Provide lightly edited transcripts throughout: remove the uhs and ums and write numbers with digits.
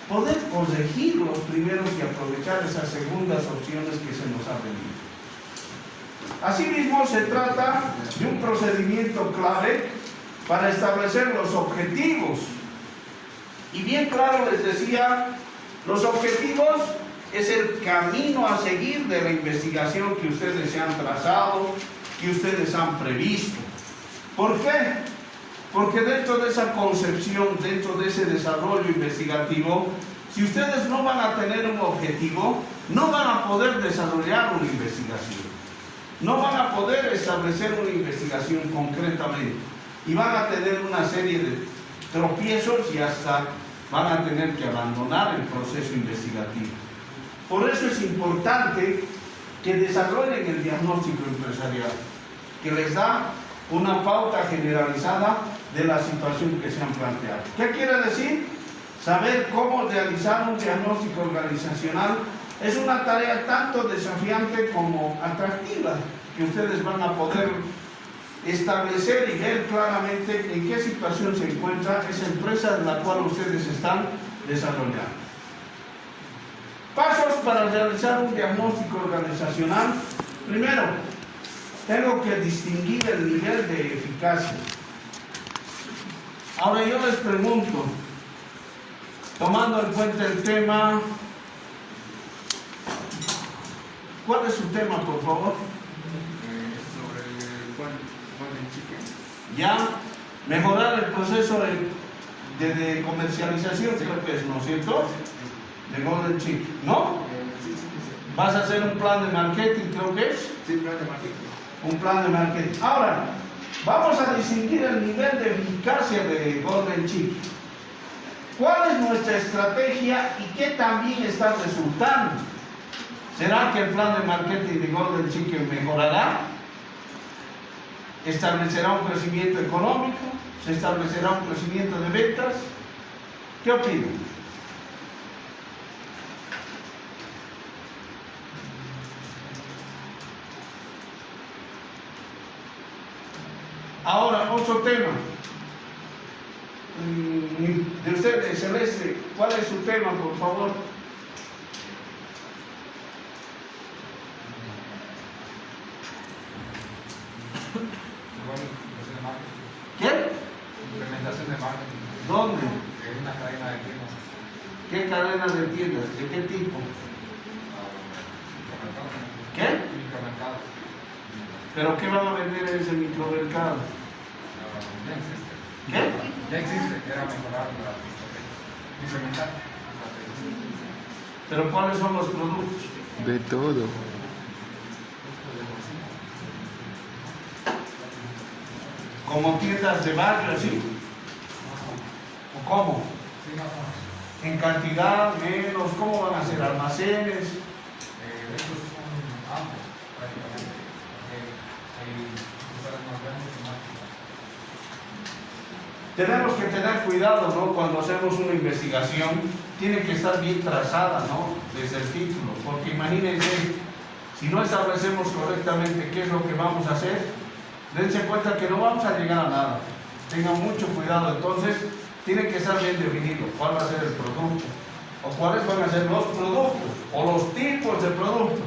poder corregirlos primero y aprovechar esas segundas opciones que se nos han venido. Asimismo, se trata de un procedimiento clave para establecer los objetivos. Y bien claro les decía, los objetivos es el camino a seguir de la investigación que ustedes se han trazado, que ustedes han previsto. ¿Por qué? Porque dentro de esa concepción, dentro de ese desarrollo investigativo, si ustedes no van a tener un objetivo, no van a poder desarrollar una investigación. No van a poder establecer una investigación concretamente. Y van a tener una serie de tropiezos y hasta van a tener que abandonar el proceso investigativo. Por eso es importante que desarrollen el diagnóstico empresarial, que les da una pauta generalizada de la situación que se han planteado. ¿Qué quiere decir? Saber cómo realizar un diagnóstico organizacional es una tarea tanto desafiante como atractiva, que ustedes van a poder establecer y ver claramente en qué situación se encuentra esa empresa en la cual ustedes están desarrollando. Pasos para realizar un diagnóstico organizacional. Primero, tengo que distinguir el nivel de eficacia. Ahora yo les pregunto, tomando en cuenta el tema, ¿cuál es su tema, por favor? Sobre el Golden Chicken. Ya, mejorar el proceso de comercialización, creo que es, ¿no es cierto? De Golden Chicken, ¿no? Sí. Vas a hacer un plan de marketing, creo que es. Sí, plan de marketing. Un plan de marketing. Ahora, vamos a distinguir el nivel de eficacia de Golden Chicken. ¿Cuál es nuestra estrategia y qué también está resultando? ¿Será que el plan de marketing de Golden Chicken mejorará? ¿Establecerá un crecimiento económico? ¿Se establecerá un crecimiento de ventas? ¿Qué opinan? Ahora, otro tema. De ustedes, Celeste, ¿cuál es su tema, por favor? ¿Qué? Implementación de marketing. ¿Dónde? En una cadena de tiendas. ¿Qué cadena de tiendas? ¿De qué tipo? ¿Qué? Micromercado. ¿Pero qué van a vender en ese micromercado? Ya existe. ¿Qué? Ya existe. Era mejorar la estrategia. Implementar. ¿Pero cuáles son los productos? De todo. ¿Como tiendas de barrio, así? ¿O cómo? ¿En cantidad, menos? ¿Cómo van a ser? ¿Almacenes? Estos son amplios, prácticamente. Hay lugares más grandes y más chicos. Tenemos que tener cuidado, ¿no? Cuando hacemos una investigación, tiene que estar bien trazada, ¿no? Desde el título, porque imagínense, si no establecemos correctamente qué es lo que vamos a hacer, dense cuenta que no vamos a llegar a nada. Tengan mucho cuidado, entonces, tiene que estar bien definido cuál va a ser el producto, o cuáles van a ser los productos, o los tipos de productos.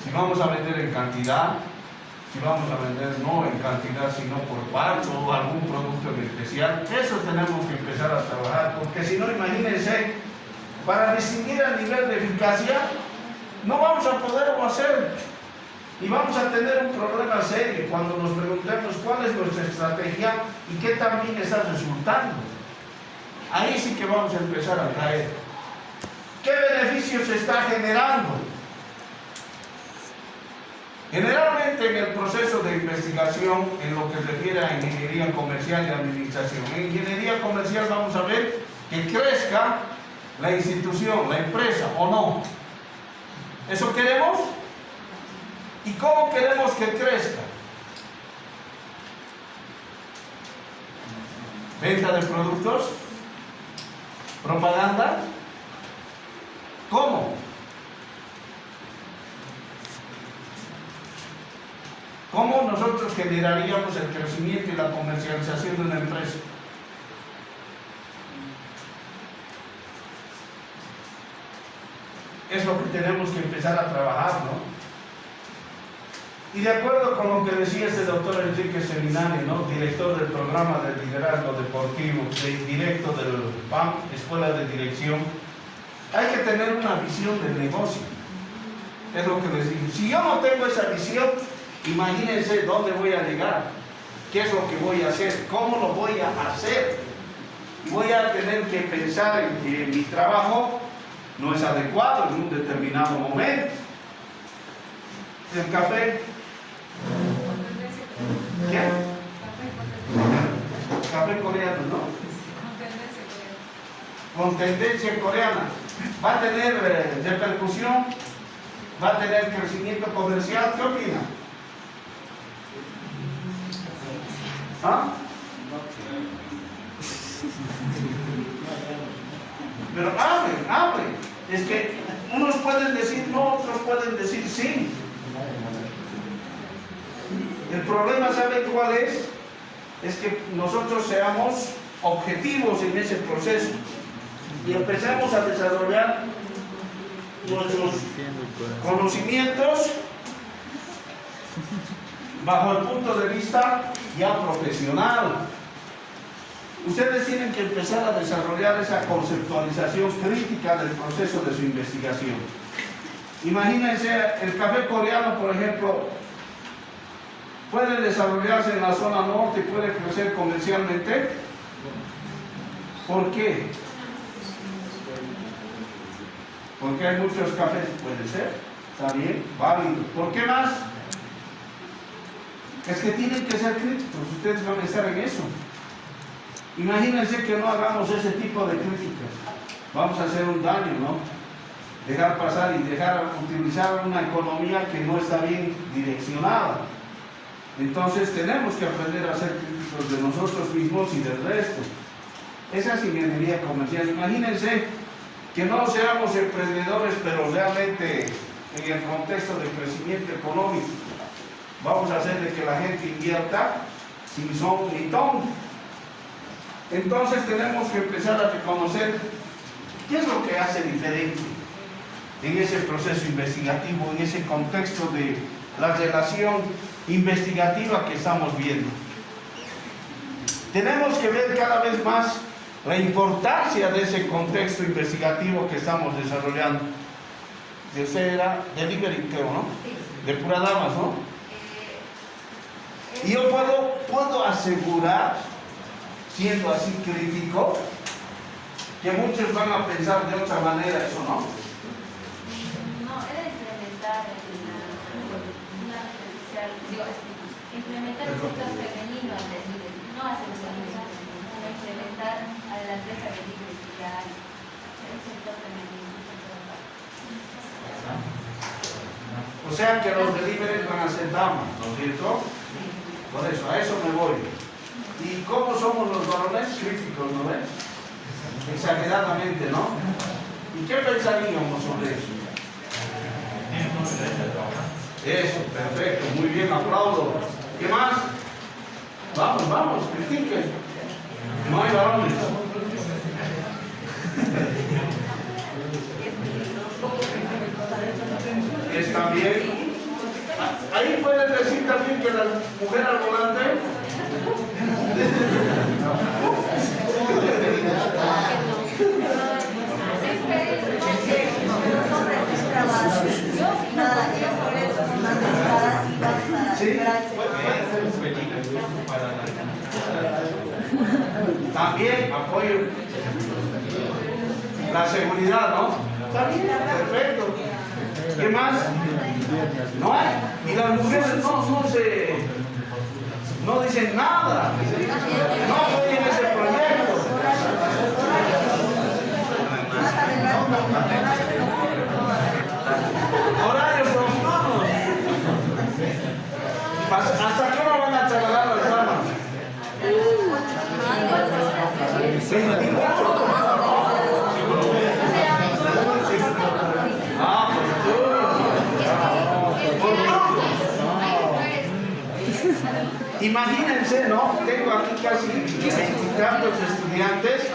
Si vamos a vender en cantidad, si vamos a vender no en cantidad, sino por partes o algún producto en especial, eso tenemos que empezar a trabajar, porque si no, imagínense, para distinguir el nivel de eficacia, no vamos a poderlo hacer. Y vamos a tener un problema serio cuando nos preguntemos cuál es nuestra estrategia y qué también está resultando. Ahí sí que vamos a empezar a caer. ¿Qué beneficios se está generando? Generalmente en el proceso de investigación, en lo que se refiere a ingeniería comercial y administración, en ingeniería comercial vamos a ver que crezca la institución, la empresa, ¿o no? ¿Eso queremos? ¿Y cómo queremos que crezca? ¿Venta de productos? ¿Propaganda? ¿Cómo? ¿Cómo nosotros generaríamos el crecimiento y la comercialización de una empresa? es lo que tenemos que empezar a trabajar, ¿no? Y de acuerdo con lo que decía este doctor Enrique Seminari, ¿no? Director del programa de liderazgo deportivo, directo del PAM, Escuela de Dirección, hay que tener una visión del negocio. Es lo que les digo. Si yo no tengo esa visión, imagínense dónde voy a llegar, qué es lo que voy a hacer, cómo lo voy a hacer. Voy a tener que pensar en que mi trabajo no es adecuado en un determinado momento. El café. ¿Qué? Café coreano, ¿no? Con tendencia coreana. ¿Va a tener repercusión? ¿Va a tener crecimiento comercial? ¿Qué opina? ¿Ah? Pero hablen. Es que unos pueden decir no, otros pueden decir sí. El problema, ¿saben cuál es? Es que nosotros seamos objetivos en ese proceso y empecemos a desarrollar nuestros conocimientos bajo el punto de vista ya profesional. Ustedes tienen que empezar a desarrollar esa conceptualización crítica del proceso de su investigación. Imagínense, el café coreano, por ejemplo, puede desarrollarse en la zona norte y puede crecer comercialmente. ¿Por qué? Porque hay muchos cafés, puede ser, está bien, válido. ¿Por qué más? Es que tienen que ser críticos, ustedes van a estar en eso. Imagínense que no hagamos ese tipo de críticas. Vamos a hacer un daño, ¿no? Dejar pasar y utilizar una economía que no está bien direccionada. Entonces tenemos que aprender a ser críticos de nosotros mismos y del resto. Esa es ingeniería comercial. Imagínense que no seamos emprendedores, pero realmente en el contexto de crecimiento económico. Vamos a hacer de que la gente invierta sin son ni ton. Entonces tenemos que empezar a reconocer qué es lo que hace diferente en ese proceso investigativo, en ese contexto de la relación investigativa que estamos viendo. Tenemos que ver cada vez más la importancia de ese contexto investigativo que estamos desarrollando. De usted era delivery, creo, ¿no? De pura damas, ¿no? Y yo puedo asegurar, siendo así crítico, que muchos van a pensar de otra manera eso, ¿no? No, era implementar implementar el sector femenino al delivery, no hacer implementar a la empresa de delivery que ya hay, el sector femenino. O sea que los deliveries van a ser damas, ¿no es cierto? Por eso, a eso me voy. ¿Y cómo somos los varones? Críticos, ¿no ves? Exageradamente, ¿no? ¿Y qué pensaríamos sobre eso? Eso, perfecto, muy bien, aplaudo. ¿Qué más? Vamos, critiquen. No hay varones. ¿Está bien? Ahí pueden decir también que la mujer al volante. Sí. También apoyo la seguridad, ¿no? Está bien, perfecto. ¿Qué más? No hay. Y las mujeres no dicen nada. No apoyan ese proyecto. Horarios nocturnos. ¿Hasta qué hora van a trabajar las damas? 24. Imagínense, ¿no? Tengo aquí casi 20 estudiantes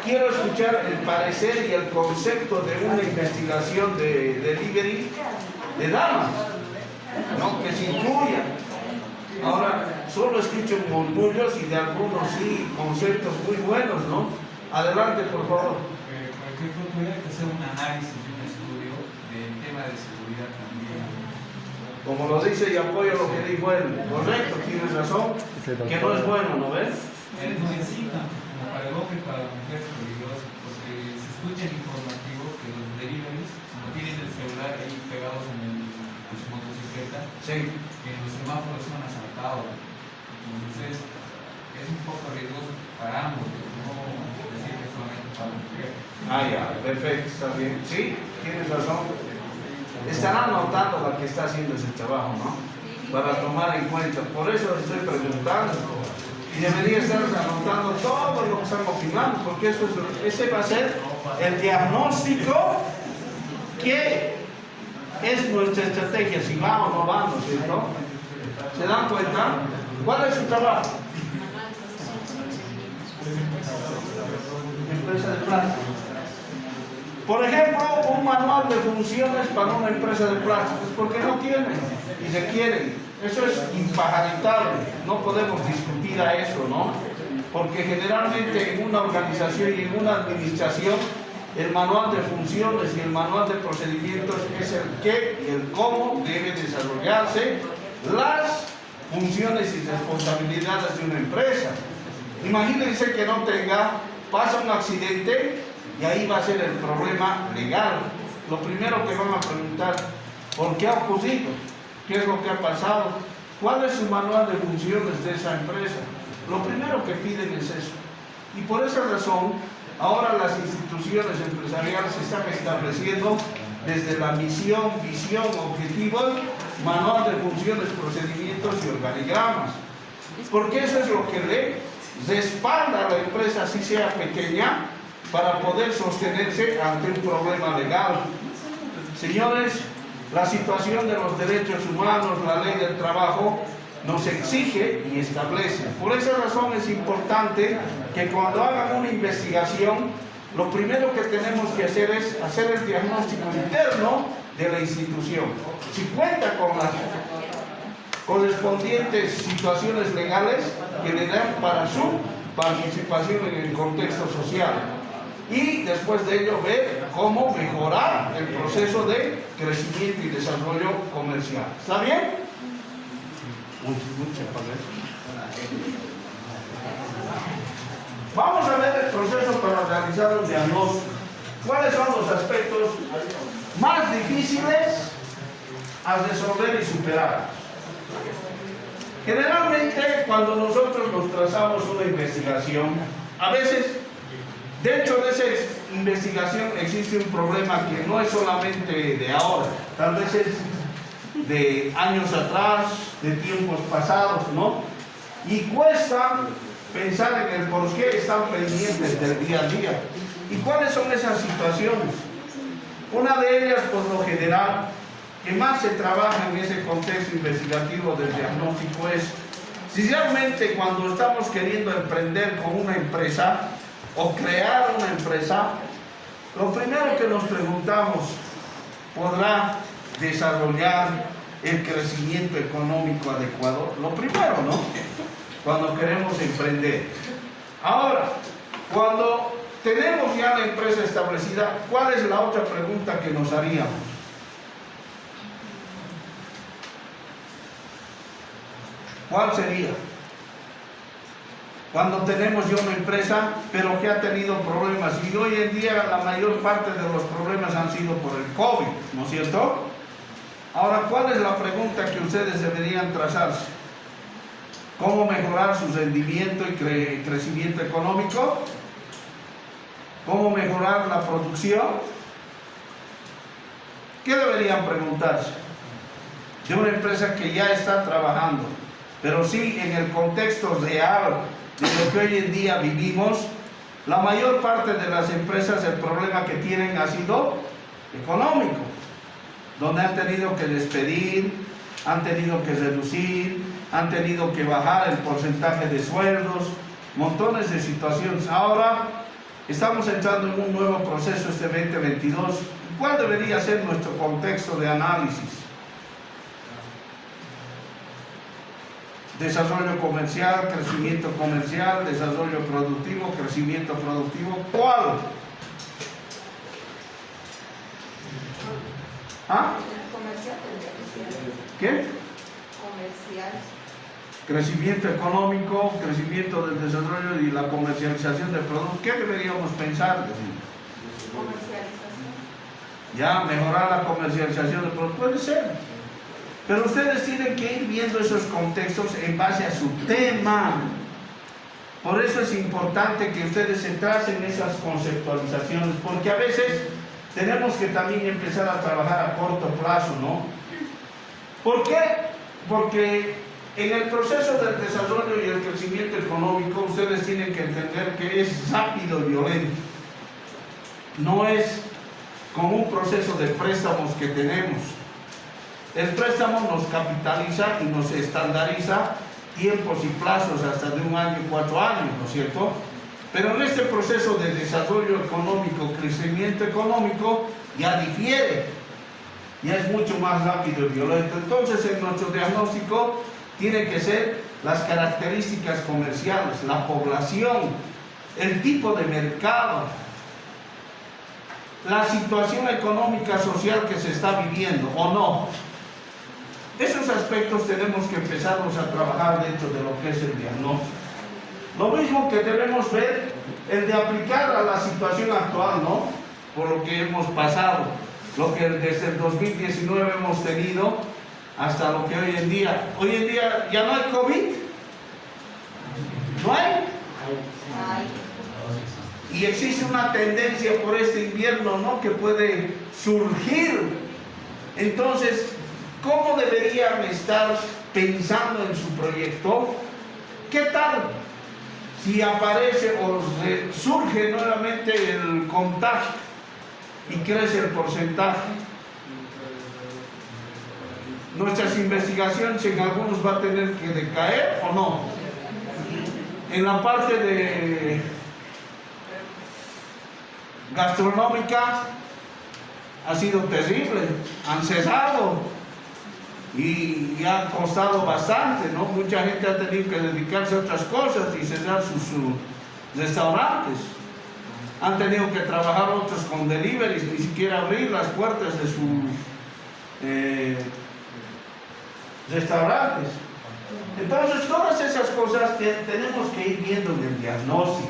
quiero escuchar el parecer y el concepto de una investigación de delivery de damas, ¿no? Que se incluya. Ahora, solo escucho murmullos y de algunos sí conceptos muy buenos, ¿no? Adelante, por favor. Por ejemplo, tuviera que hacer un análisis y un estudio del tema de seguridad también. Como lo dice y apoyo lo que dijo él, correcto, tienes razón, que no es bueno, ¿no ves? No incita, como para el hombre y para la mujer es peligroso, porque se escucha el informativo que los deliveries, como tienen el celular ahí pegados en su motocicleta, Sí. que los semáforos son asaltados. Entonces, es un poco riesgoso para ambos, no decir que solamente para la mujer. Ah, ya, perfecto, está bien. Sí, tienes razón. Estarán notando la que está haciendo ese trabajo, ¿no? Para tomar en cuenta. Por eso estoy preguntando. Y debería estar anotando todo lo que están opinando, porque eso es, ese va a ser el diagnóstico que es nuestra estrategia, si va o no va, ¿no es cierto? ¿Se dan cuenta? ¿Cuál es su trabajo? Empresa de plástico. Por ejemplo, un manual de funciones para una empresa de plásticos, porque no tienen y se quieren. Eso es impajaritable, no podemos discutir a eso, ¿no? Porque generalmente en una organización y en una administración, el manual de funciones y el manual de procedimientos es el qué y el cómo deben desarrollarse las funciones y responsabilidades de una empresa. Imagínense que no tenga, pasa un accidente y ahí va a ser el problema legal. Lo primero que van a preguntar, ¿por qué ha ocurrido? ¿Qué es lo que ha pasado? ¿Cuál es su manual de funciones de esa empresa? Lo primero que piden es eso. Y por esa razón, ahora las instituciones empresariales están estableciendo desde la misión, visión, objetivos, manual de funciones, procedimientos y organigramas. Porque eso es lo que le respalda a la empresa, así sea pequeña, para poder sostenerse ante un problema legal. Señores, la situación de los derechos humanos, la ley del trabajo, nos exige y establece. Por esa razón es importante que cuando hagan una investigación, lo primero que tenemos que hacer es hacer el diagnóstico interno de la institución. Si cuenta con las correspondientes situaciones legales que le dan para su participación en el contexto social. Y después de ello ver cómo mejorar el proceso de crecimiento y desarrollo comercial. ¿Está bien? Vamos a ver el proceso para realizar un diagnóstico. ¿Cuáles son los aspectos más difíciles a resolver y superar? Generalmente, cuando nosotros nos trazamos una investigación, a veces dentro de esa investigación existe un problema que no es solamente de ahora, tal vez es de años atrás, de tiempos pasados, ¿no? Y cuesta pensar en el por qué están pendientes del día a día. ¿Y cuáles son esas situaciones? Una de ellas, por lo general, que más se trabaja en ese contexto investigativo del diagnóstico es si realmente cuando estamos queriendo emprender con una empresa o crear una empresa, lo primero que nos preguntamos, ¿podrá desarrollar el crecimiento económico adecuado? Lo primero, ¿no? Cuando queremos emprender. Ahora, cuando tenemos ya la empresa establecida, ¿cuál es la otra pregunta que nos haríamos? ¿Cuál sería? Cuando tenemos ya una empresa, pero que ha tenido problemas, y hoy en día la mayor parte de los problemas han sido por el COVID, ¿no es cierto? Ahora, ¿cuál es la pregunta que ustedes deberían trazarse? ¿Cómo mejorar su rendimiento y crecimiento económico? ¿Cómo mejorar la producción? ¿Qué deberían preguntarse? De una empresa que ya está trabajando, pero sí en el contexto real de lo que hoy en día vivimos, la mayor parte de las empresas el problema que tienen ha sido económico, donde han tenido que despedir, han tenido que reducir, han tenido que bajar el porcentaje de sueldos, montones de situaciones. Ahora, Estamos entrando en un nuevo proceso este 2022. ¿Cuál debería ser nuestro contexto de análisis? Desarrollo comercial, crecimiento comercial, desarrollo productivo, crecimiento productivo. ¿Cuál? ¿Ah? Comercial. ¿Qué? Comercial. Crecimiento económico, crecimiento del desarrollo y la comercialización del producto. ¿Qué deberíamos pensar? Comercialización. Ya, mejorar la comercialización del producto. Puede ser. Pero ustedes tienen que ir viendo esos contextos en base a su tema. Por eso es importante que ustedes se tracen esas conceptualizaciones, porque a veces tenemos que también empezar a trabajar a corto plazo, ¿no? ¿Por qué? Porque en el proceso del desarrollo y el crecimiento económico, ustedes tienen que entender que es rápido y violento. No es como un proceso de préstamos que tenemos. El préstamo nos capitaliza y nos estandariza tiempos y plazos hasta de 1 año y 4 años, ¿no es cierto? Pero en este proceso de desarrollo económico, crecimiento económico, ya difiere, ya es mucho más rápido y violento. Entonces, en nuestro diagnóstico tiene que ser las características comerciales, la población, el tipo de mercado, la situación económica social que se está viviendo, ¿o no? Esos aspectos tenemos que empezarlos a trabajar dentro de lo que es el diagnóstico. Lo mismo que debemos ver, el de aplicar a la situación actual, ¿no? Por lo que hemos pasado, lo que desde el 2019 hemos tenido hasta lo que hoy en día. Hoy en día ya no hay COVID. ¿No hay? Y existe una tendencia por este invierno, ¿no?, que puede surgir. Entonces, ¿cómo deberían estar pensando en su proyecto? ¿Qué tal si aparece o surge nuevamente el contagio y crece el porcentaje? Nuestras investigaciones en algunos va a tener que decaer o no. En la parte de gastronómica ha sido terrible, han cesado y ha costado bastante, ¿no? Mucha gente ha tenido que dedicarse a otras cosas y cerrar sus restaurantes. Han tenido que trabajar otros con deliveries, ni siquiera abrir las puertas de sus restaurantes. Entonces, todas esas cosas tenemos que ir viendo en el diagnóstico.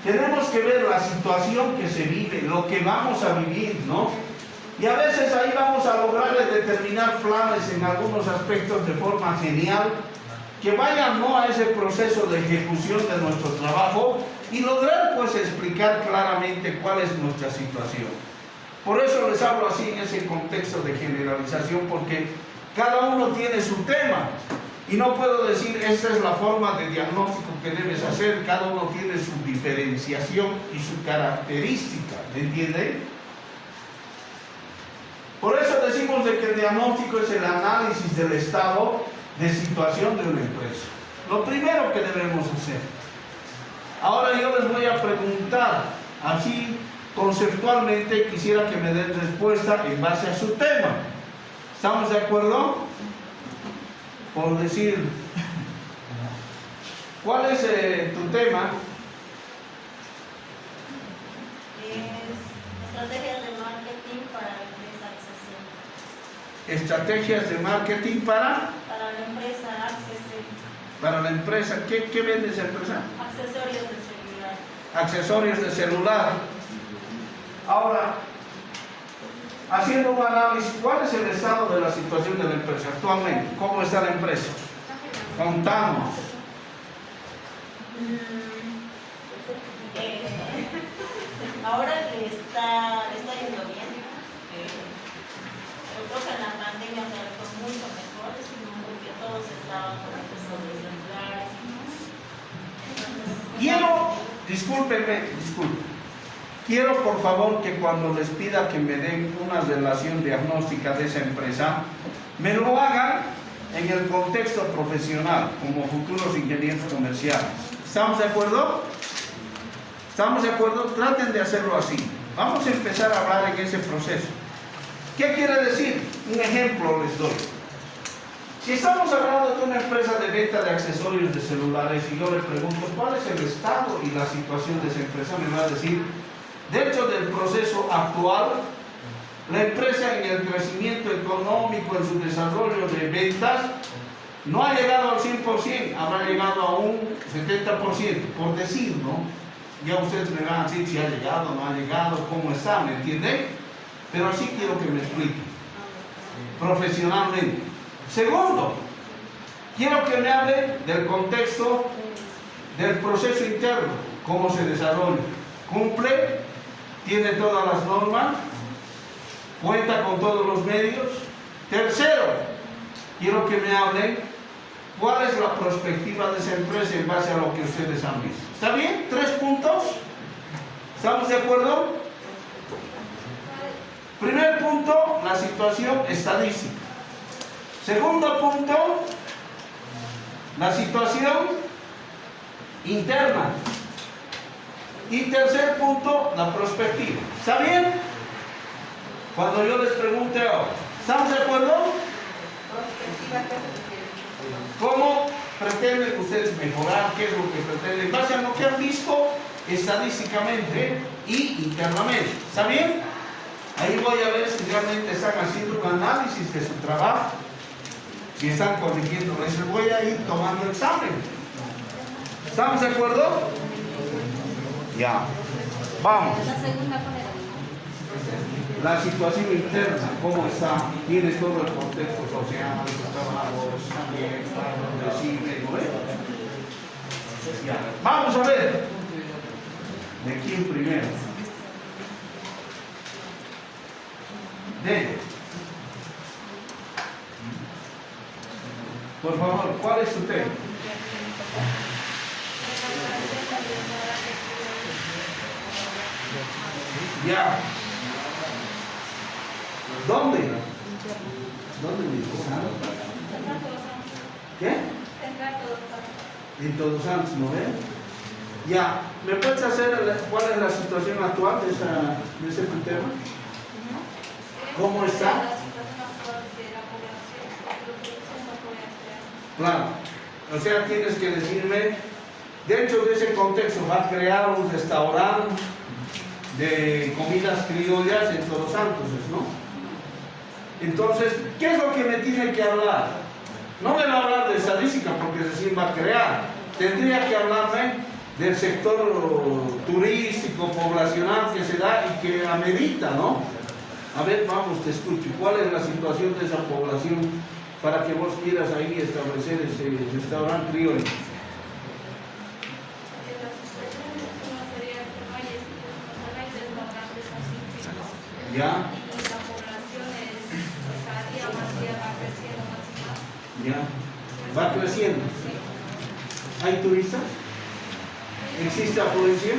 Tenemos que ver la situación que se vive, lo que vamos a vivir, ¿no? Y a veces ahí vamos a lograr determinar planes en algunos aspectos de forma genial, que vayan, ¿no?, a ese proceso de ejecución de nuestro trabajo y lograr, pues, explicar claramente cuál es nuestra situación. Por eso les hablo así en ese contexto de generalización, porque cada uno tiene su tema. Y no puedo decir, esta es la forma de diagnóstico que debes hacer. Cada uno tiene su diferenciación y su característica, ¿me entienden? Por eso decimos de que el diagnóstico es el análisis del estado de situación de una empresa. Lo primero que debemos hacer. Ahora yo les voy a preguntar, así conceptualmente, quisiera que me den respuesta en base a su tema. ¿Estamos de acuerdo? Por decir, ¿cuál es tu tema? Estrategias de marketing para la empresa accesible. Estrategias de marketing para la empresa accesible. Para la empresa. ¿Qué vende esa empresa? Accesorios de celular. Accesorios de celular. Ahora, haciendo un análisis, ¿cuál es el estado de la situación de la empresa actualmente? ¿Cómo está la empresa? Contamos. Ahora está yendo bien. Creo que en la pandemia fue mucho mejor, porque todos estaban con accesorios celulares. Discúlpenme. Quiero, por favor, que cuando les pida que me den una relación diagnóstica de esa empresa, me lo hagan en el contexto profesional, como futuros ingenieros comerciales. ¿Estamos de acuerdo? ¿Estamos de acuerdo? Traten de hacerlo así. Vamos a empezar a hablar en ese proceso. ¿Qué quiere decir? Un ejemplo les doy. Si estamos hablando de una empresa de venta de accesorios de celulares y yo le pregunto cuál es el estado y la situación de esa empresa, me va a decir, dentro del proceso actual, la empresa en el crecimiento económico, en su desarrollo de ventas, no ha llegado al 100%, habrá llegado a un 70%, por decir, ¿no? Ya ustedes me van a decir si ha llegado, no ha llegado, cómo está, ¿me entienden? Pero así quiero que me expliquen, profesionalmente. Segundo, quiero que me hable del contexto del proceso interno, cómo se desarrolla. ¿Cumple? ¿Tiene todas las normas? ¿Cuenta con todos los medios? Tercero, quiero que me hablen cuál es la perspectiva de esa empresa en base a lo que ustedes han visto. ¿Está bien? 3 puntos. ¿Estamos de acuerdo? Primer punto, la situación estadística. Segundo punto, la situación interna. Y tercer punto, la perspectiva. ¿Está bien? Cuando yo les pregunte ahora, ¿estamos de acuerdo? ¿Cómo pretenden ustedes mejorar? ¿Qué es lo que pretenden? En base a lo que han visto estadísticamente y internamente. ¿Está bien? Ahí voy a ver si realmente están haciendo un análisis de su trabajo. Si están corrigiendo, les voy a ir tomando examen. ¿Estamos de acuerdo? Ya. Vamos. La segunda manera. La situación interna, cómo está, tiene todo el contexto social, los trabajos, también, recibe, ¿no es? Ya. Vamos a ver. ¿De quién primero? De. Por favor, ¿cuál es su tema? Ya. ¿Dónde? ¿Dónde dijo? ¿Qué? En Todos Santos, ¿no ven? Ya. ¿Me puedes hacer cuál es la situación actual de ese tema? ¿Cómo está? Claro. O sea, tienes que decirme, dentro de ese contexto, va a crear un restaurante de comidas criollas en Todos Santos, ¿no? Entonces, ¿qué es lo que me tiene que hablar? No me va a hablar de estadística porque recién va a crear. Tendría que hablarme del sector turístico, poblacional que se da y que amerita, ¿no? A ver, vamos, te escucho. ¿Cuál es la situación de esa población para que vos quieras ahí establecer ese restaurante criollo? ¿Ya? Ya, va creciendo. ¿Hay turistas? ¿Existe afluencia?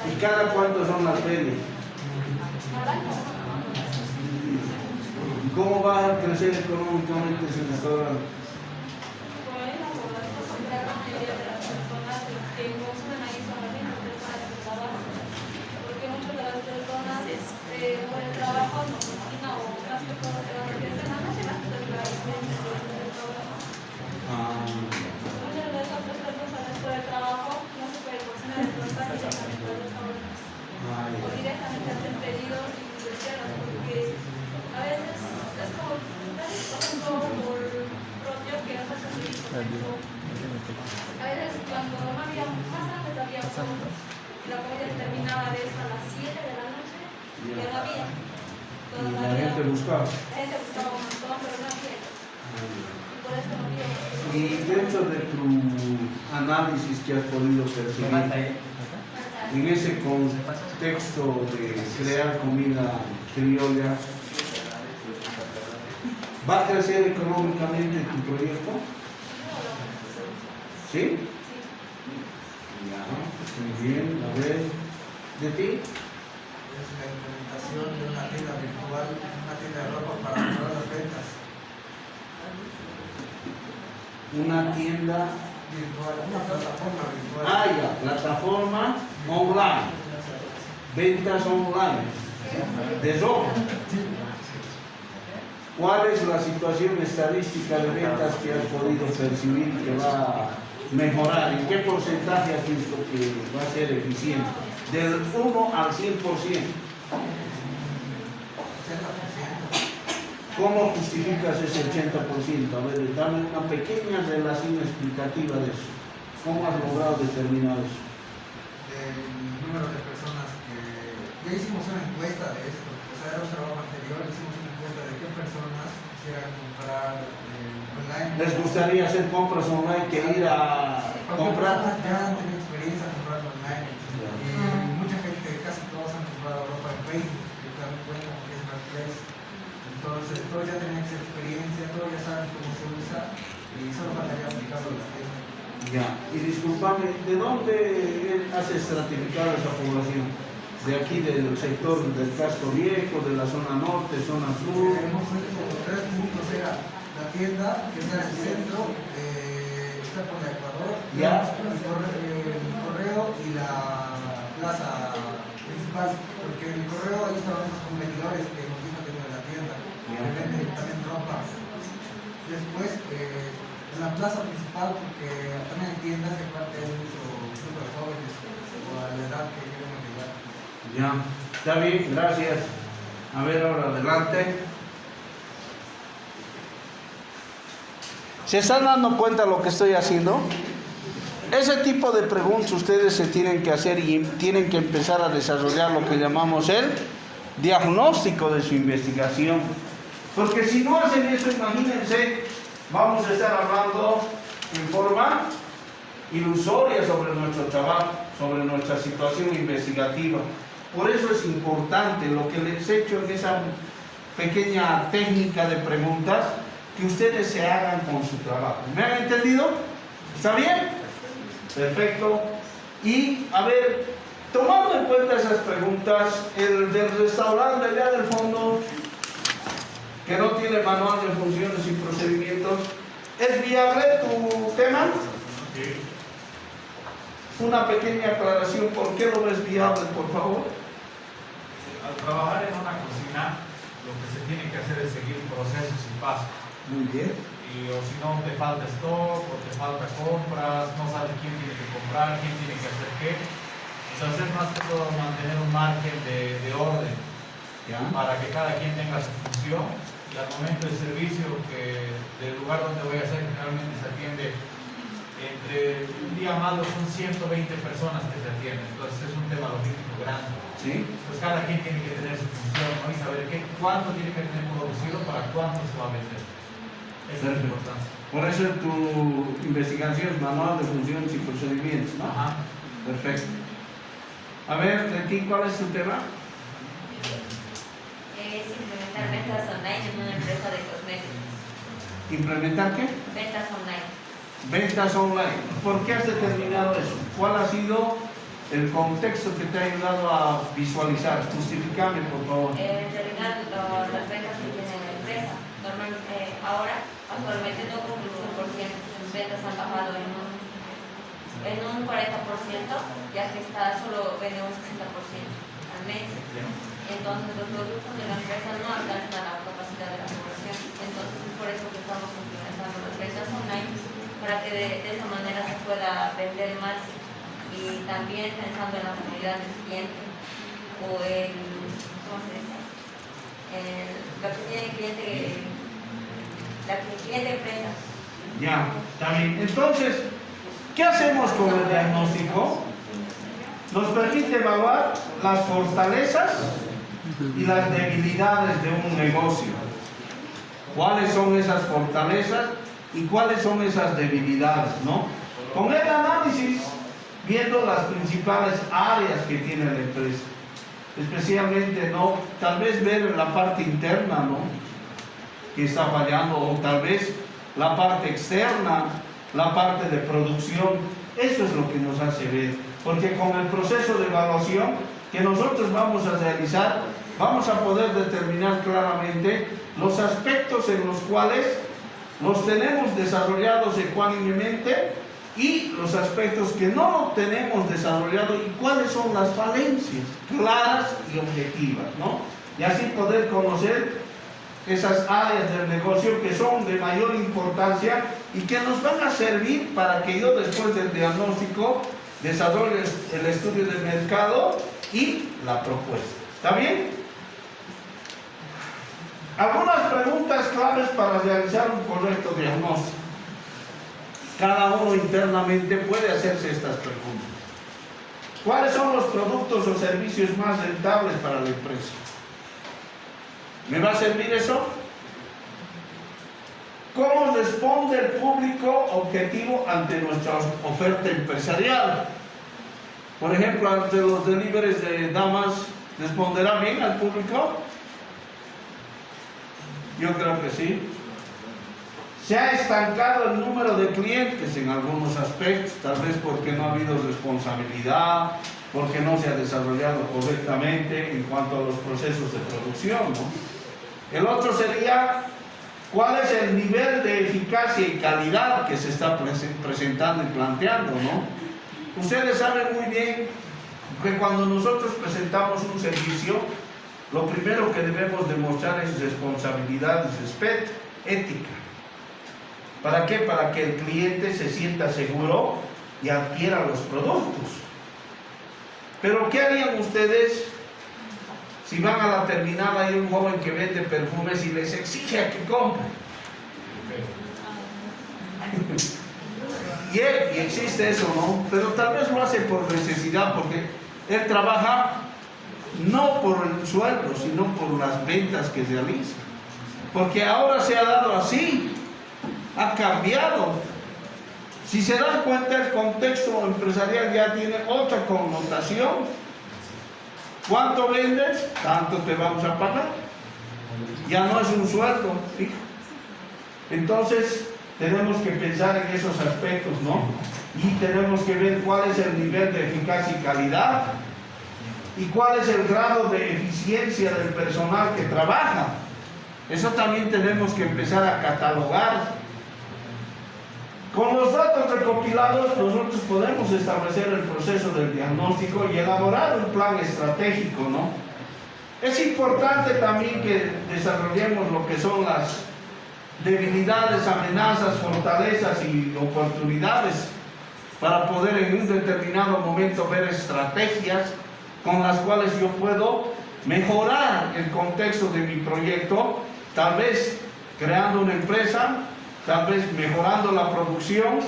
¿Y cada cuánto son las ferias? ¿Y cómo va a crecer económicamente ese restaurante? Por el trabajo no cocina o más que todo se van a hacer semanas y las personas muchas de esas personas por el trabajo no se puede cocinar en los países directamente a los restaurantes o directamente hacen pedidos y cierran porque a veces es como por propio que no pasa a veces cuando no había más antes había y la comida terminaba de eso a las 7 de la noche. Ya no había. Y la gente buscaba. La gente buscaba un montón, pero no había. Y por eso no había. Y dentro de tu análisis que has podido percibir, en ese contexto de crear comida criolla, ¿va a crecer económicamente tu proyecto? ¿Sí? Ya, muy bien. A ver, ¿de ti? Es la implementación de una tienda virtual, una tienda de ropa para mejorar las ventas. Una tienda virtual, una plataforma virtual. Ah, ya, plataforma online, ventas online, de ropa. ¿Cuál es la situación estadística de ventas que has podido percibir que va a mejorar? ¿En qué porcentaje has visto que va a ser eficiente? Del 1 al 100%. ¿Cómo justificas ese 80%? A ver, dame una pequeña relación explicativa de eso. ¿Cómo has logrado determinar eso? El número de personas que... Ya hicimos una encuesta de esto, o sea, era un trabajo anterior, hicimos una encuesta de qué personas quisieran comprar online. ¿Les gustaría hacer compras online que ir a comprar? Ya han tenido experiencia comprando online. Y mucha gente, casi todos han comprado ropa en Facebook, que te dan cuenta que es Marketplace. Entonces, todos ya tenían esa experiencia, todos ya saben cómo se usa y solo faltaría aplicarlo a la tienda. Ya, y discúlpame, ¿de dónde has estratificado esa población? ¿De aquí del sector del casco viejo, de la zona norte, zona sur? Hemos hecho 3 puntos, era la tienda, que está en el centro, está por la Ecuador, ya. el correo y la plaza principal, porque en el correo ahí estaban los competidores que hemos visto dentro de la tienda, que venden también ropa. Después, en la plaza principal, porque también hay tiendas que parte de mucho grupo de jóvenes o a la edad que queremos llegar. Ya, está bien, gracias. A ver, ahora adelante. ¿Se están dando cuenta de lo que estoy haciendo? Ese tipo de preguntas ustedes se tienen que hacer y tienen que empezar a desarrollar lo que llamamos el diagnóstico de su investigación. Porque si no hacen eso, imagínense, vamos a estar hablando en forma ilusoria sobre nuestro trabajo, sobre nuestra situación investigativa. Por eso es importante lo que les he hecho en esa pequeña técnica de preguntas, que ustedes se hagan con su trabajo. ¿Me han entendido? ¿Está bien? Perfecto. Y, a ver, tomando en cuenta esas preguntas, el del restaurante allá del fondo, que no tiene manual de funciones y procedimientos, ¿es viable tu tema? Sí. Una pequeña aclaración, ¿por qué lo ves viable, por favor? Al trabajar en una cocina, lo que se tiene que hacer es seguir procesos y pasos. Muy bien. Y o si no, te falta stock, o te falta compras, no sabes quién tiene que comprar, quién tiene que hacer qué. Entonces, más que todo, mantener un margen de orden, ¿Ya? para que cada quien tenga su función. Y al momento de servicio, que del lugar donde voy a hacer, generalmente se atiende entre un día malo son 120 personas que se atienden. Entonces, es un tema logístico grande. ¿Sí? Pues cada quien tiene que tener su función, ¿no? Y saber cuánto tiene que tener producido para cuánto se va a vender. Eso es importante. Por eso en tu investigación es manual de funciones y procedimientos, ¿no? Ajá. Perfecto. A ver, de ti, ¿cuál es tu tema? Es implementar ventas online en una empresa de cosméticos. ¿Implementar qué? Ventas online. Ventas online. ¿Por qué has determinado eso? ¿Cuál ha sido el contexto que te ha ayudado a visualizar? Justifícame, por favor. En realidad, las ventas que tiene la empresa, normalmente ahora, actualmente no cumple un 100%, sus ventas han bajado en un 40%, ya que solo vende un 60% al mes. Entonces, los productos de la empresa no alcanzan la capacidad de la población. Entonces, es por eso que estamos implementando las ventas online, para que de esa manera se pueda vender más. Y también pensando en la comunidad del cliente o en, ¿cómo se dice? Lo que tiene el cliente, la cliente empresa. Ya, está bien. Entonces, ¿qué hacemos con el diagnóstico? Nos permite evaluar las fortalezas y las debilidades de un negocio. ¿Cuáles son esas fortalezas y cuáles son esas debilidades, no? Con el análisis, viendo las principales áreas que tiene la empresa, especialmente, ¿no? Tal vez ver la parte interna, ¿no? Que está fallando, o tal vez la parte externa, la parte de producción. Eso es lo que nos hace ver, porque con el proceso de evaluación que nosotros vamos a realizar, vamos a poder determinar claramente los aspectos en los cuales los tenemos desarrollados ecuánimemente y los aspectos que no tenemos desarrollados y cuáles son las falencias claras y objetivas, ¿no? Y así poder conocer esas áreas del negocio que son de mayor importancia y que nos van a servir para que yo después del diagnóstico desarrolle el estudio del mercado y la propuesta. ¿Está bien? Algunas preguntas claves para realizar un correcto diagnóstico. Cada uno internamente puede hacerse estas preguntas. ¿Cuáles son los productos o servicios más rentables para la empresa? ¿Me va a servir eso? ¿Cómo responde el público objetivo ante nuestra oferta empresarial? Por ejemplo, ante los deliveries de damas, ¿responderá bien al público? Yo creo que sí. Se ha estancado el número de clientes en algunos aspectos, tal vez porque no ha habido responsabilidad, porque no se ha desarrollado correctamente en cuanto a los procesos de producción, ¿no? El otro sería, ¿cuál es el nivel de eficacia y calidad que se está presentando y planteando, ¿no? Ustedes saben muy bien que cuando nosotros presentamos un servicio, lo primero que debemos demostrar es responsabilidad y respeto, ética. ¿Para qué? Para que el cliente se sienta seguro y adquiera los productos. Pero ¿qué harían ustedes si van a la terminal, hay un joven que vende perfumes y les exige a que compren? Y existe eso, ¿no? Pero tal vez lo hace por necesidad, porque él trabaja no por el sueldo, sino por las ventas que realiza. Porque ahora se ha dado así, ha cambiado. Si se dan cuenta, el contexto empresarial ya tiene otra connotación. ¿Cuánto vendes? Tanto te vamos a pagar. Ya no es un sueldo, ¿sí? Entonces, tenemos que pensar en esos aspectos, ¿no? Y tenemos que ver cuál es el nivel de eficacia y calidad y cuál es el grado de eficiencia del personal que trabaja. Eso también tenemos que empezar a catalogar. Con los datos recopilados, nosotros podemos establecer el proceso del diagnóstico y elaborar un plan estratégico, ¿no? Es importante también que desarrollemos lo que son las debilidades, amenazas, fortalezas y oportunidades para poder en un determinado momento ver estrategias con las cuales yo puedo mejorar el contexto de mi proyecto, tal vez creando una empresa, tal vez mejorando la producción,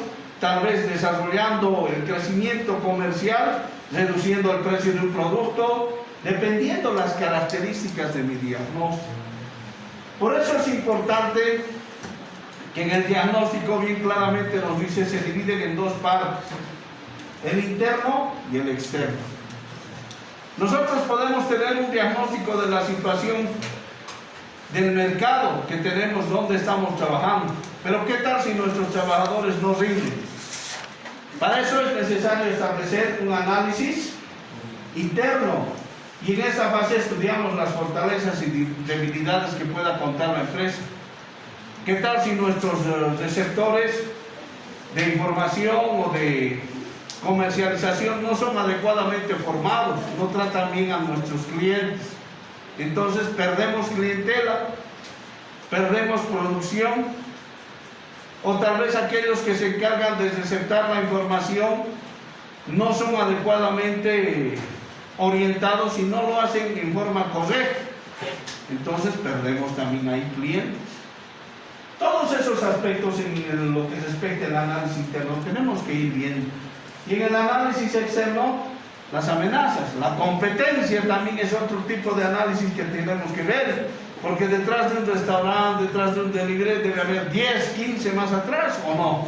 tal vez desarrollando el crecimiento comercial, reduciendo el precio de un producto, dependiendo las características de mi diagnóstico. Por eso es importante que en el diagnóstico bien claramente nos dice, se dividen en dos partes, el interno y el externo. Nosotros podemos tener un diagnóstico de la situación del mercado que tenemos, donde estamos trabajando, pero ¿qué tal si nuestros trabajadores no rinden? Para eso es necesario establecer un análisis interno y en esta fase estudiamos las fortalezas y debilidades que pueda contar la empresa. ¿Qué tal si nuestros receptores de información o de comercialización no son adecuadamente formados, no tratan bien a nuestros clientes? Entonces perdemos clientela, perdemos producción, o tal vez aquellos que se encargan de receptar la información no son adecuadamente orientados y no lo hacen en forma correcta. Entonces perdemos también ahí clientes. Todos esos aspectos en lo que respecta al análisis interno tenemos que ir viendo. Y en el análisis externo, las amenazas, la competencia también es otro tipo de análisis que tenemos que ver, porque detrás de un restaurante, detrás de un delivery debe haber 10, 15 más atrás, ¿o no?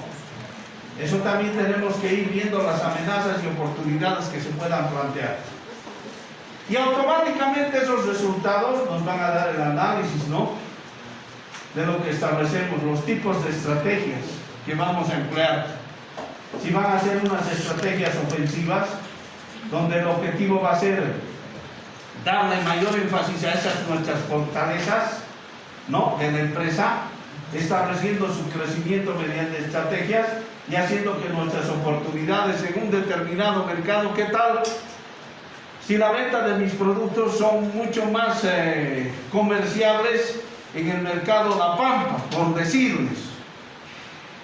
Eso también tenemos que ir viendo las amenazas y oportunidades que se puedan plantear. Y automáticamente esos resultados nos van a dar el análisis, ¿no?, de lo que establecemos, los tipos de estrategias que vamos a emplear. Si van a ser unas estrategias ofensivas, donde el objetivo va a ser darle mayor énfasis a esas nuestras fortalezas, ¿no?, de la empresa, estableciendo su crecimiento mediante estrategias y haciendo que nuestras oportunidades en un determinado mercado, ¿qué tal? Si la venta de mis productos son mucho más comerciables en el mercado La Pampa, por decirles,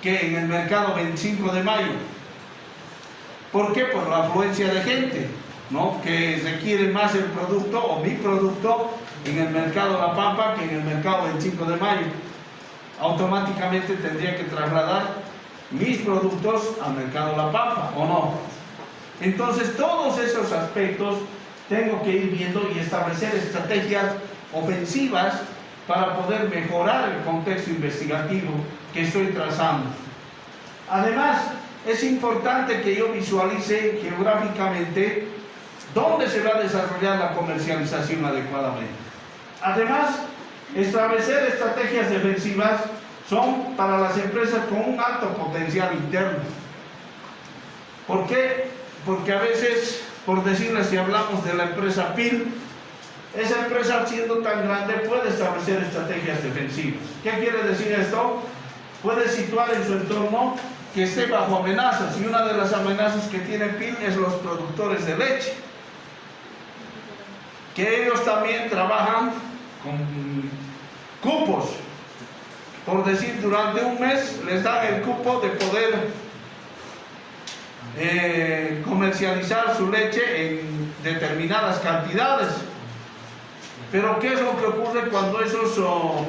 que en el mercado 25 de mayo. ¿Por qué? Por la afluencia de gente, ¿no? Que requiere más el producto o mi producto en el mercado La Pampa que en el mercado 25 de mayo. Automáticamente tendría que trasladar mis productos al mercado La Pampa, ¿o no? Entonces, todos esos aspectos tengo que ir viendo y establecer estrategias ofensivas para poder mejorar el contexto investigativo que estoy trazando. Además, es importante que yo visualice geográficamente dónde se va a desarrollar la comercialización adecuadamente. Además, establecer estrategias defensivas son para las empresas con un alto potencial interno. ¿Por qué? Porque a veces, por decirles, si hablamos de la empresa PIL, esa empresa, siendo tan grande, puede establecer estrategias defensivas. ¿Qué quiere decir esto? Puede situar en su entorno que esté bajo amenazas, y una de las amenazas que tiene PIL es los productores de leche, que ellos también trabajan con cupos. Por decir, durante un mes les dan el cupo de poder comercializar su leche en determinadas cantidades. Pero ¿qué es lo que ocurre cuando esos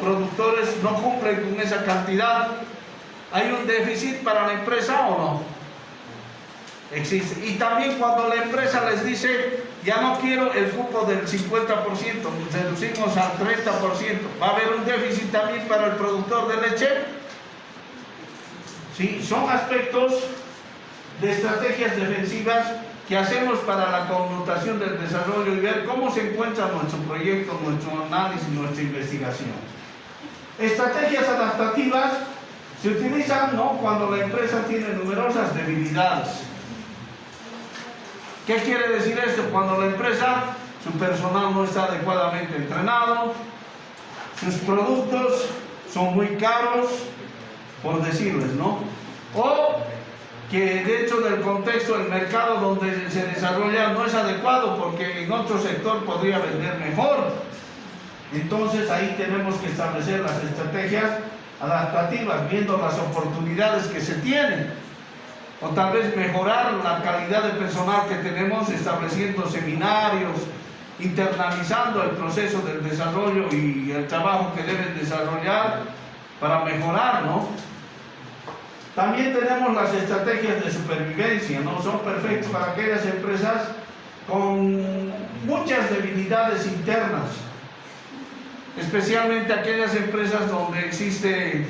productores no cumplen con esa cantidad? ¿Hay un déficit para la empresa o no? Existe. Y también cuando la empresa les dice, ya no quiero el cupo del 50%, reducimos al 30%, ¿va a haber un déficit también para el productor de leche? Sí, son aspectos de estrategias defensivas que hacemos para la connotación del desarrollo y ver cómo se encuentra nuestro proyecto, nuestro análisis, nuestra investigación. Estrategias adaptativas se utilizan, ¿no?, cuando la empresa tiene numerosas debilidades. ¿Qué quiere decir esto? Cuando la empresa, su personal no está adecuadamente entrenado, sus productos son muy caros, por decirles, ¿no? O que dentro del contexto del mercado donde se desarrolla no es adecuado porque en otro sector podría vender mejor. Entonces ahí tenemos que establecer las estrategias adaptativas, viendo las oportunidades que se tienen, o tal vez mejorar la calidad de personal que tenemos, estableciendo seminarios, internalizando el proceso del desarrollo y el trabajo que deben desarrollar para mejorar, ¿no? También tenemos las estrategias de supervivencia, ¿no? Son perfectas para aquellas empresas con muchas debilidades internas, especialmente aquellas empresas donde existen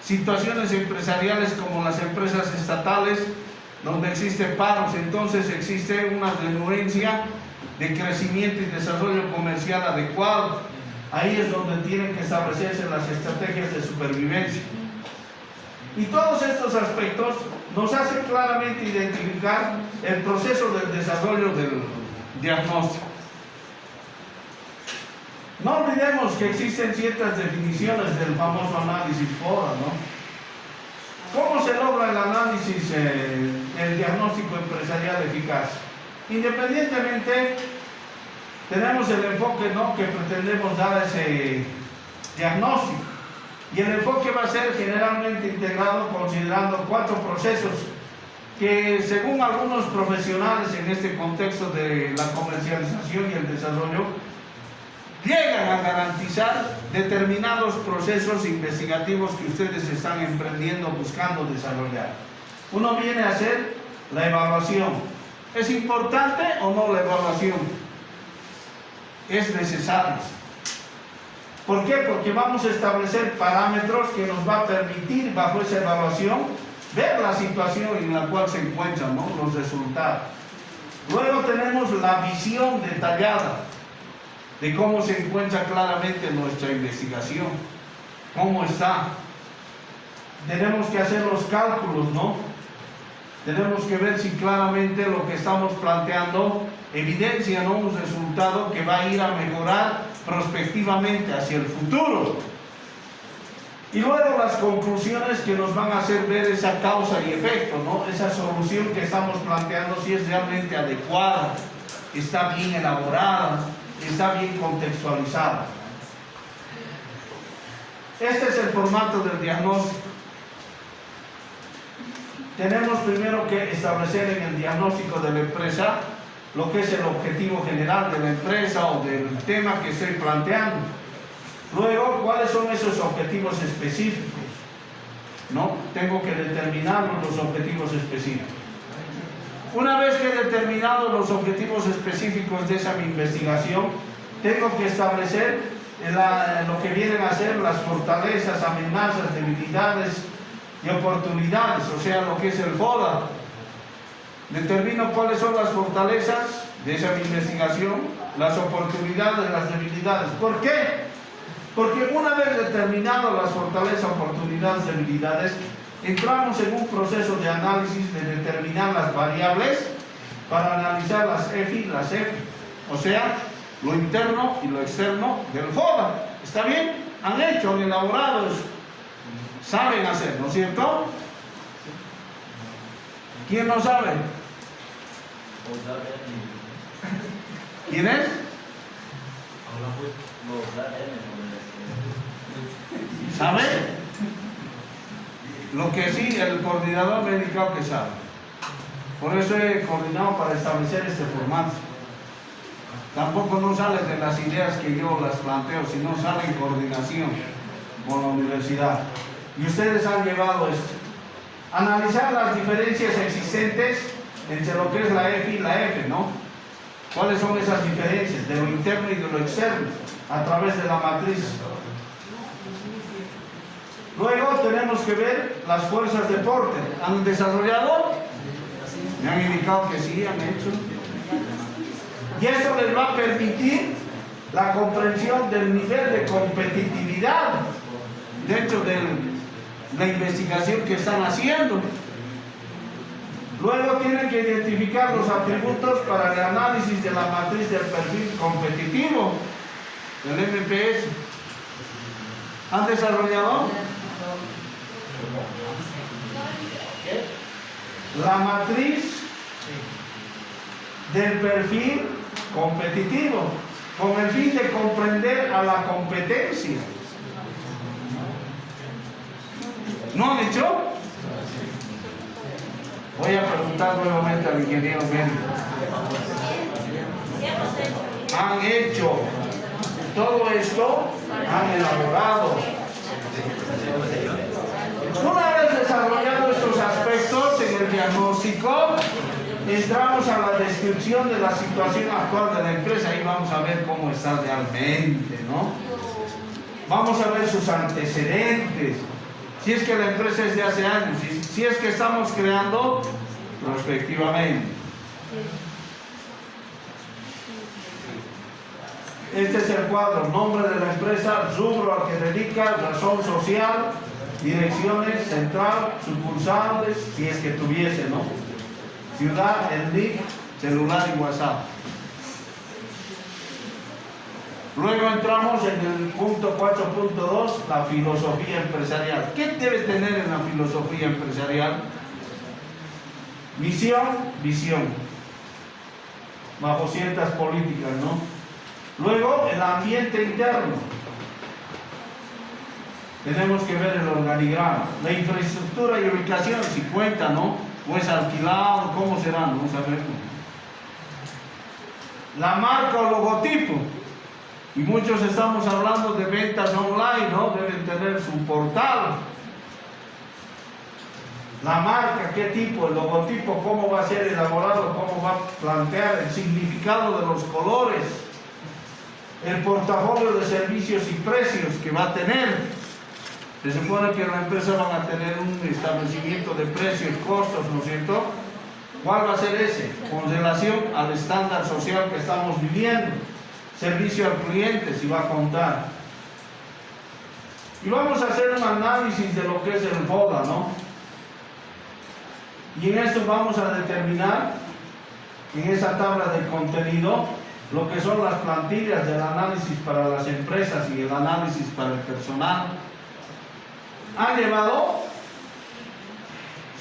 situaciones empresariales como las empresas estatales, donde existen paros. Entonces existe una renuencia de crecimiento y desarrollo comercial adecuado. Ahí es donde tienen que establecerse las estrategias de supervivencia. Y todos estos aspectos nos hacen claramente identificar el proceso del desarrollo del diagnóstico. No olvidemos que existen ciertas definiciones del famoso análisis FODA, ¿no? ¿Cómo se logra el análisis, el diagnóstico empresarial eficaz? Independientemente, tenemos el enfoque, ¿no?, que pretendemos dar a ese diagnóstico. Y el enfoque va a ser generalmente integrado considerando 4 procesos que, según algunos profesionales en este contexto de la comercialización y el desarrollo, llegan a garantizar determinados procesos investigativos que ustedes están emprendiendo, buscando desarrollar. Uno viene a ser la evaluación. ¿Es importante o no la evaluación? Es necesaria. ¿Por qué? Porque vamos a establecer parámetros que nos va a permitir, bajo esa evaluación, ver la situación en la cual se encuentran, ¿no?, los resultados. Luego tenemos la visión detallada de cómo se encuentra claramente nuestra investigación, cómo está. Tenemos que hacer los cálculos, ¿no? Tenemos que ver si claramente lo que estamos planteando evidencia, ¿no?, un resultado que va a ir a mejorar prospectivamente hacia el futuro. Y luego las conclusiones que nos van a hacer ver esa causa y efecto, ¿no? Esa solución que estamos planteando, si es realmente adecuada, está bien elaborada, está bien contextualizada. Este es el formato del diagnóstico. Tenemos primero que establecer en el diagnóstico de la empresa lo que es el objetivo general de la empresa o del tema que estoy planteando. Luego, ¿cuáles son esos objetivos específicos? ¿No? Tengo que determinar los objetivos específicos. Una vez que he determinado los objetivos específicos de esa mi investigación, tengo que establecer lo que vienen a ser las fortalezas, amenazas, debilidades y oportunidades, o sea, lo que es el FODA. Determino cuáles son las fortalezas de esa mi investigación, las oportunidades, las debilidades. ¿Por qué? Porque una vez determinado las fortalezas, oportunidades, debilidades, entramos en un proceso de análisis de determinar las variables para analizar las EFI y las EFI, o sea, lo interno y lo externo del FODA. ¿Está bien? Han hecho, han elaborado, saben hacer, ¿no es cierto? ¿Quién no sabe? ¿Quién es? ¿Sabe? Lo que sí, el coordinador me ha indicado que sabe. Por eso he coordinado para establecer este formato. Tampoco no sale de las ideas que yo las planteo, sino sale en coordinación con la universidad. Y ustedes han llevado esto. Analizar las diferencias existentes entre lo que es la EFI y la F, ¿no? ¿Cuáles son esas diferencias de lo interno y de lo externo a través de la matriz? Luego tenemos que ver las fuerzas de Porter. ¿Han desarrollado? Me han indicado que sí, han hecho. Y eso les va a permitir la comprensión del nivel de competitividad dentro de la investigación que están haciendo. Luego tienen que identificar los atributos para el análisis de la matriz del perfil competitivo, del MPS. ¿Han desarrollado? La matriz del perfil competitivo, con el fin de comprender a la competencia. ¿No han hecho? Voy a preguntar nuevamente al ingeniero médico. Han hecho todo esto, han elaborado. Una vez desarrollados estos aspectos en el diagnóstico, entramos a la descripción de la situación actual de la empresa y vamos a ver cómo está realmente, ¿no? Vamos a ver sus antecedentes, si es que la empresa es de hace años, si es que estamos creando prospectivamente. Este es el cuadro: nombre de la empresa, rubro al que dedica, razón social, direcciones, central, sucursales, si es que tuviese, ¿no? Ciudad, el NIC, celular y WhatsApp. Luego entramos en el punto 4.2, la filosofía empresarial. ¿Qué debe tener en la filosofía empresarial? Visión, bajo ciertas políticas, ¿no? Luego, el ambiente interno. Tenemos que ver el organigrama, la infraestructura y ubicación, si cuenta, ¿no? O es alquilado, ¿cómo será? No sabemos. La marca o logotipo. Y muchos estamos hablando de ventas online, ¿no? Deben tener su portal. La marca, ¿qué tipo? El logotipo, ¿cómo va a ser elaborado? ¿Cómo va a plantear el significado de los colores? El portafolio de servicios y precios que va a tener. Se supone que en la empresa van a tener un establecimiento de precios, costos, ¿no es cierto? ¿Cuál va a ser ese? Con relación al estándar social que estamos viviendo. Servicio al cliente, si va a contar. Y vamos a hacer un análisis de lo que es el FODA, ¿no? Y en esto vamos a determinar, en esa tabla de contenido, lo que son las plantillas del análisis para las empresas y el análisis para el personal. ¿Han llevado?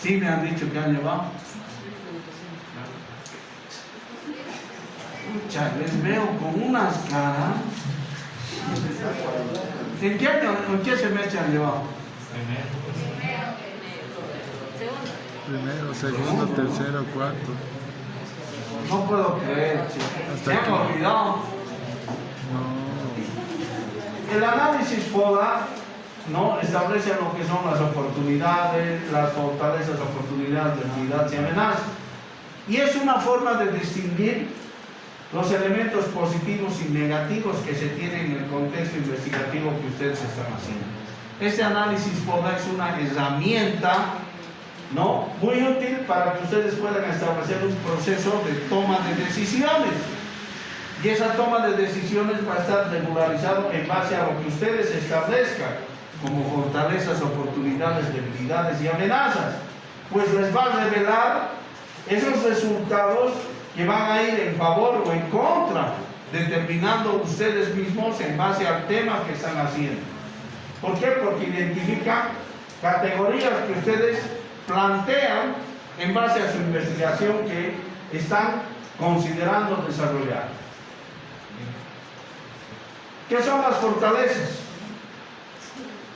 Sí, me han dicho que han llevado. Pucha, les veo con unas caras. ¿En qué semestre han llevado? Primero, segundo, tercero, cuarto. No puedo creer, chico. Hasta Se han aquí. olvidado. No. El análisis FODA, ¿no?, establece lo que son las oportunidades, las fortalezas, oportunidades, debilidades y amenazas. Y es una forma de distinguir los elementos positivos y negativos que se tienen en el contexto investigativo que ustedes están haciendo. Este análisis FODA es una herramienta, ¿no?, muy útil para que ustedes puedan establecer un proceso de toma de decisiones. Y esa toma de decisiones va a estar regularizado en base a lo que ustedes establezcan como fortalezas, oportunidades, debilidades y amenazas. Pues les va a revelar esos resultados que van a ir en favor o en contra, determinando ustedes mismos en base al tema que están haciendo. ¿Por qué? Porque identifican categorías que ustedes plantean en base a su investigación que están considerando desarrollar. ¿Qué son las fortalezas?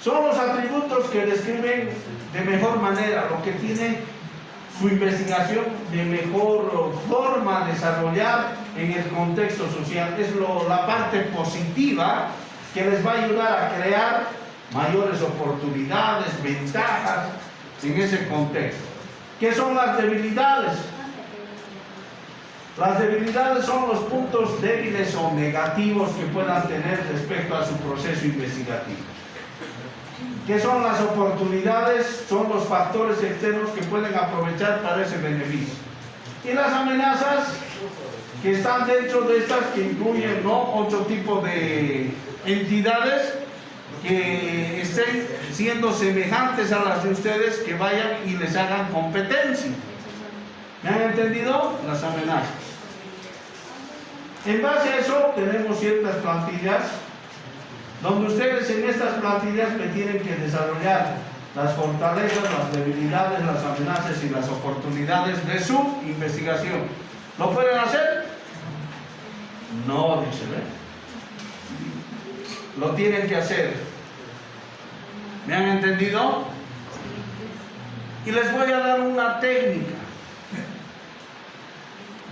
Son los atributos que describen de mejor manera lo que tiene su investigación de mejor forma de desarrollar en el contexto social. Es la parte positiva que les va a ayudar a crear mayores oportunidades, ventajas en ese contexto. ¿Qué son las debilidades? Las debilidades son los puntos débiles o negativos que puedan tener respecto a su proceso investigativo. ¿Qué son las oportunidades? Son los factores externos que pueden aprovechar para ese beneficio. Y las amenazas, que están dentro de estas, que incluyen, ¿no?, otro tipo de entidades que estén siendo semejantes a las de ustedes, que vayan y les hagan competencia. ¿Me han entendido? Las amenazas. En base a eso tenemos ciertas plantillas donde ustedes en estas plantillas me tienen que desarrollar las fortalezas, las debilidades, las amenazas y las oportunidades de su investigación. ¿Lo pueden hacer? No, dice, ¿ve? Lo tienen que hacer. ¿Me han entendido? Y les voy a dar una técnica.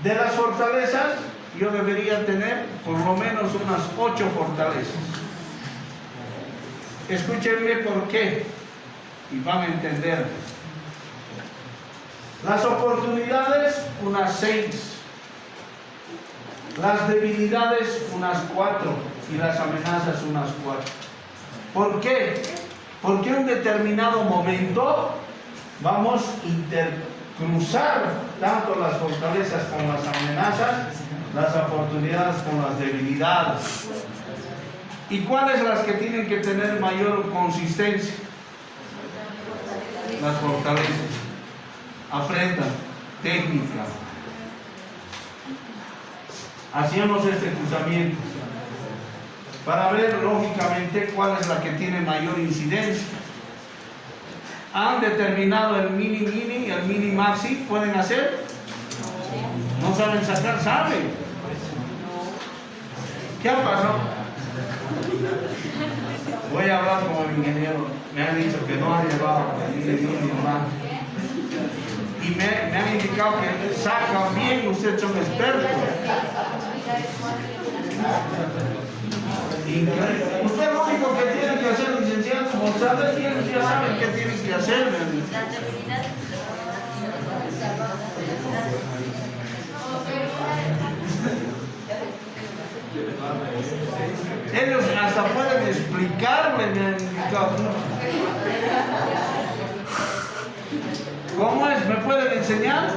De las fortalezas, yo debería tener por lo menos unas 8 fortalezas. Escúchenme por qué y van a entender. Las oportunidades, unas 6. Las debilidades, unas 4. Y las amenazas, unas 4. ¿Por qué? Porque en un determinado momento vamos a intercruzar tanto las fortalezas con las amenazas, las oportunidades con las debilidades. ¿Y cuáles las que tienen que tener mayor consistencia? Las fortalezas. Aprendan técnica. Hacíamos este cruzamiento para ver lógicamente cuál es la que tiene mayor incidencia. ¿Han determinado el mini y el mini maxi? ¿Pueden hacer? ¿No saben sacar? ¿Saben? ¿Qué ha pasado? Voy a hablar con el ingeniero. Me han dicho que no han llevado el mini más. Y me han indicado que sacan bien, ustedes son expertos. Increíble. Usted lo único que tiene que hacer, licenciado González, ya saben qué tienen que hacer. Ellos hasta pueden explicarme, me han indicado. ¿Cómo es? ¿Me pueden enseñar?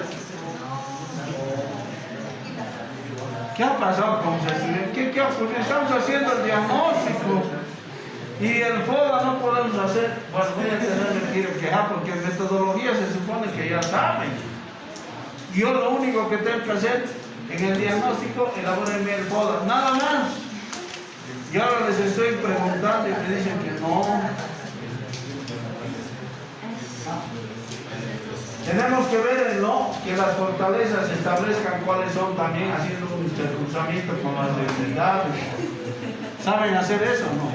¿Qué ha pasado con ustedes? ¿Qué ocurrió? Estamos haciendo el diagnóstico y el FODA no podemos hacer. Pues voy a tener que ir a quejar porque en metodología se supone que ya saben. Yo lo único que tengo que hacer en el diagnóstico, elabórenme el FODA, nada más. Y ahora les estoy preguntando y me dicen que no. Tenemos que ver, ¿no?, que las fortalezas establezcan cuáles son, también haciendo un intercruzamiento con las debilidades. ¿Saben hacer eso o no?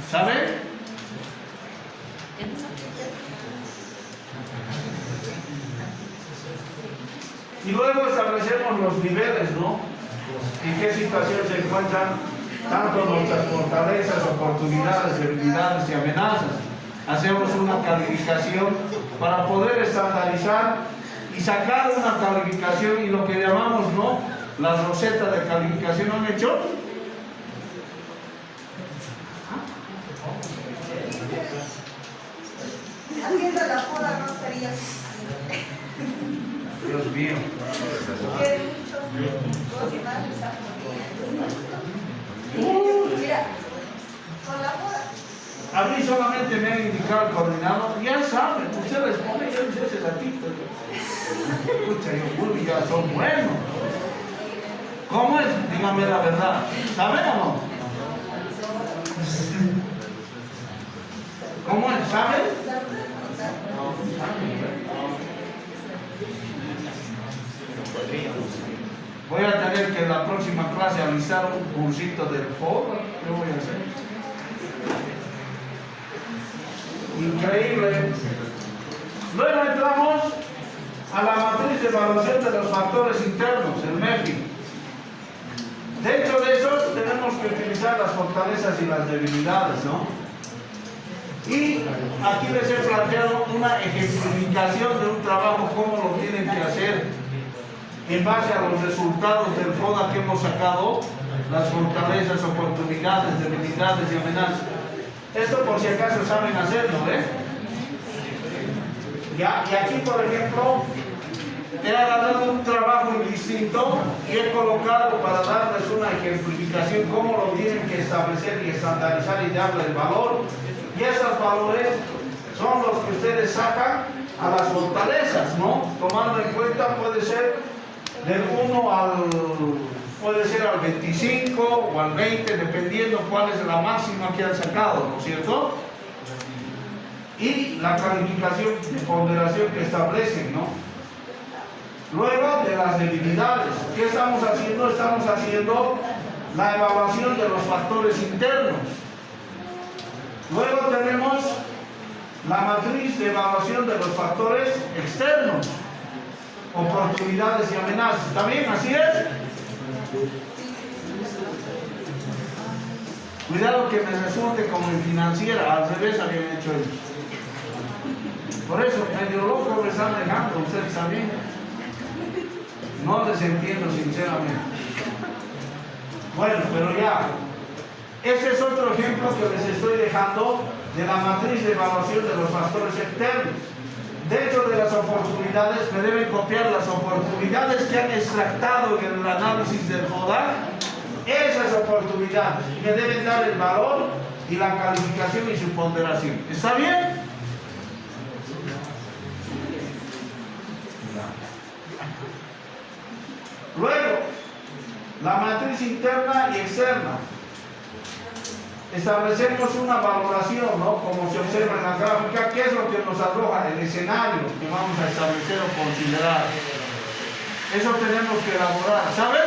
¿Saben? Y luego establecemos los niveles, ¿no? En qué situación se encuentran tanto nuestras fortalezas, oportunidades, debilidades y amenazas. Hacemos una calificación para poder estandarizar y sacar una calificación, y lo que llamamos, ¿no?, la roseta de calificación. ¿Han hecho? Haciendo la poda no sería. Dios mío. Mira, con la poda. A mí solamente me han indicado el coordinador, ya saben, ustedes ponen, yo hice ese gatito. Escucha, yo ya son buenos. ¿Cómo es? Díganme la verdad. ¿Saben o no? ¿Cómo es? ¿Saben? Voy a tener que en la próxima clase avisar un cursito del foro. ¿Qué voy a hacer? Increíble. Luego entramos a la matriz de evaluación de los factores internos, el MEFI. Dentro de eso tenemos que utilizar las fortalezas y las debilidades, ¿no? Y aquí les he planteado una ejemplificación de un trabajo, cómo lo tienen que hacer en base a los resultados del FODA que hemos sacado, las fortalezas, oportunidades, debilidades y amenazas. Esto por si acaso saben hacerlo, ¿eh? Ya, y aquí, por ejemplo, he agarrado un trabajo distinto y he colocado para darles una ejemplificación cómo lo tienen que establecer y estandarizar y darle el valor. Y esos valores son los que ustedes sacan a las fortalezas, ¿no? Tomando en cuenta, puede ser del 1 al... puede ser al 25 o al 20, dependiendo cuál es la máxima que han sacado, ¿no es cierto? Y la calificación de ponderación que establecen, ¿no? Luego de las debilidades, ¿qué estamos haciendo? Estamos haciendo la evaluación de los factores internos. Luego tenemos la matriz de evaluación de los factores externos, oportunidades y amenazas. ¿Está bien? ¿Así es? Cuidado que me resulte como en financiera, al revés habían hecho ellos. Por eso, medio loco me están dejando, ustedes saben. No les entiendo sinceramente. Bueno, pero ya. Este es otro ejemplo que les estoy dejando de la matriz de evaluación de los factores externos. Dentro de las oportunidades me deben copiar las oportunidades que han extractado en el análisis del FODA, esas oportunidades, y me deben dar el valor y la calificación y su ponderación. ¿Está bien? Luego, la matriz interna y externa. Establecemos una valoración, ¿no? Como se observa en la gráfica, ¿qué es lo que nos arroja? El escenario que vamos a establecer o considerar. Eso tenemos que elaborar, ¿saben?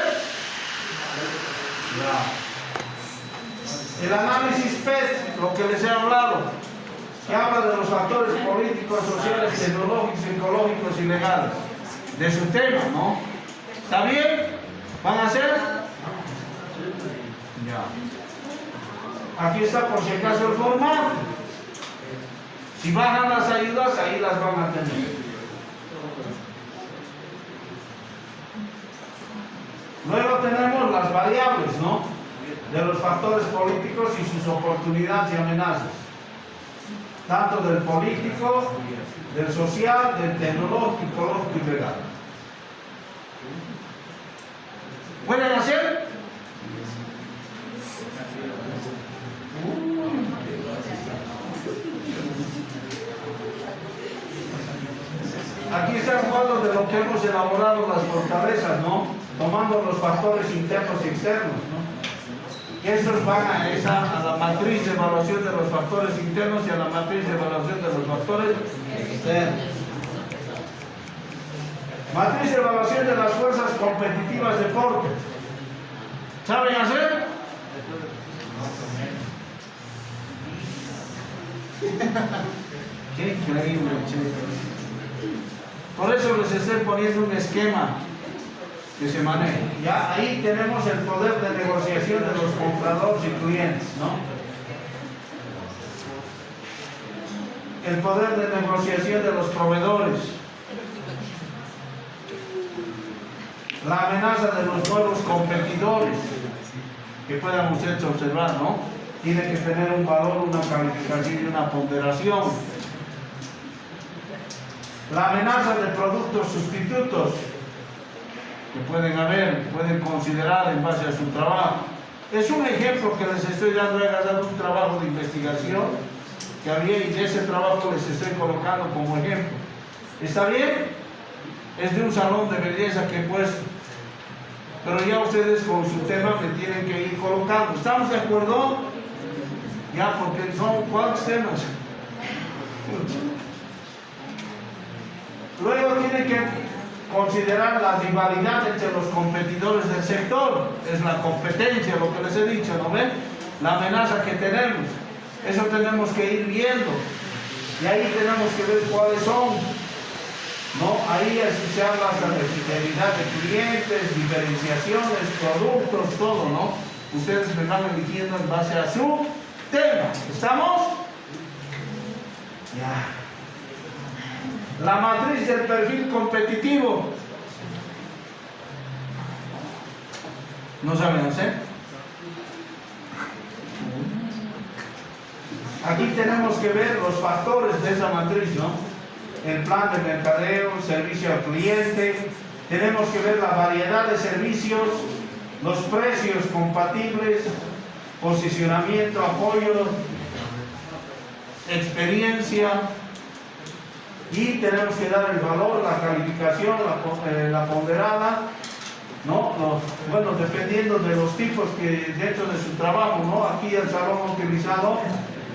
Ya. El análisis PET, lo que les he hablado, que habla de los factores políticos, sociales, tecnológicos, ecológicos y legales, de su tema, ¿no? ¿Está bien? ¿Van a hacer? Ya. Aquí está por si acaso el formato. Si bajan las ayudas, ahí las van a tener. Luego tenemos las variables, ¿no? De los factores políticos y sus oportunidades y amenazas. Tanto del político, del social, del tecnológico, ecológico y legal. ¿Pueden hacer? Aquí están cuadros de lo que hemos elaborado las fortalezas, ¿no? Tomando los factores internos y externos, ¿no? Estos van a la matriz de evaluación de los factores internos y a la matriz de evaluación de los factores externos. Matriz de evaluación de las fuerzas competitivas de Ford. ¿Saben hacer? Qué increíble, por eso les estoy poniendo un esquema que se maneja. Ya ahí tenemos el poder de negociación de los compradores y clientes, ¿no? El poder de negociación de los proveedores. La amenaza de los nuevos competidores que puedan ustedes observar, ¿no? Tiene que tener un valor, una calificación y una ponderación. La amenaza de productos sustitutos que pueden haber, pueden considerar en base a su trabajo. Es un ejemplo que les estoy dando, he dado un trabajo de investigación que había y de ese trabajo les estoy colocando como ejemplo. ¿Está bien? Es de un salón de belleza que he puesto. Pero ya ustedes con su tema me tienen que ir colocando. ¿Estamos de acuerdo? Ya, porque son ¿cuántos temas? Luego tienen que considerar la rivalidad entre los competidores del sector. Es la competencia, lo que les he dicho, ¿no ven? La amenaza que tenemos. Eso tenemos que ir viendo. Y ahí tenemos que ver cuáles son. ¿No? Ahí se habla hasta de fidelidad de clientes, diferenciaciones, productos, todo, ¿no? Ustedes me van eligiendo en base a su tema. ¿Estamos? Ya. La matriz del perfil competitivo. ¿No saben hacer? Aquí tenemos que ver los factores de esa matriz, ¿no? El plan de mercadeo, servicio al cliente. Tenemos que ver la variedad de servicios, los precios compatibles, posicionamiento, apoyo, experiencia. Y tenemos que dar el valor, la calificación, la ponderada, ¿no? Bueno, dependiendo de los tipos que dentro de su trabajo, ¿no? Aquí el salón ha utilizado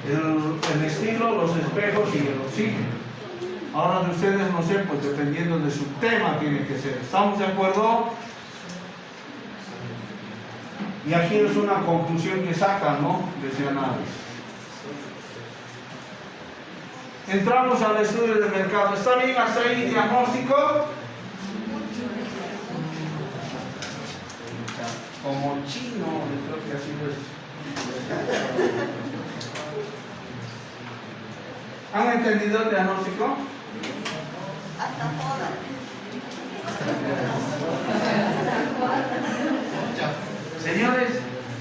el estilo, los espejos y el oxígeno. Ahora de ustedes, no sé, pues dependiendo de su tema tiene que ser. ¿Estamos de acuerdo? Y aquí es una conclusión que sacan, ¿no? De ese análisis. Entramos al estudio de mercado. ¿Está bien hasta ahí diagnóstico? Como chino, creo que así es. ¿Han entendido el diagnóstico? Hasta joda. Señores,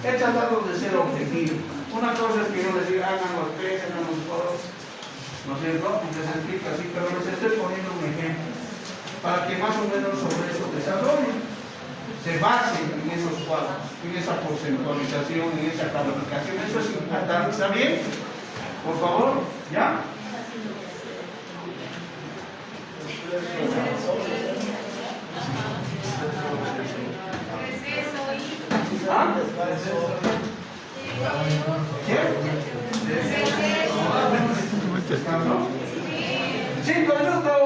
he tratado de ser objetivo. Una cosa es que yo les diga, hagan los tres, hagan los dos, ¿no es cierto? Y les explico así, pero les estoy poniendo un ejemplo para que más o menos sobre eso desarrollen, se basen en esos cuadros, en esa porcentualización, en esa calificación. Eso es importante, ¿está bien? Por favor, ¿ya? ¿Ah? ¿Qué? 5 minutos.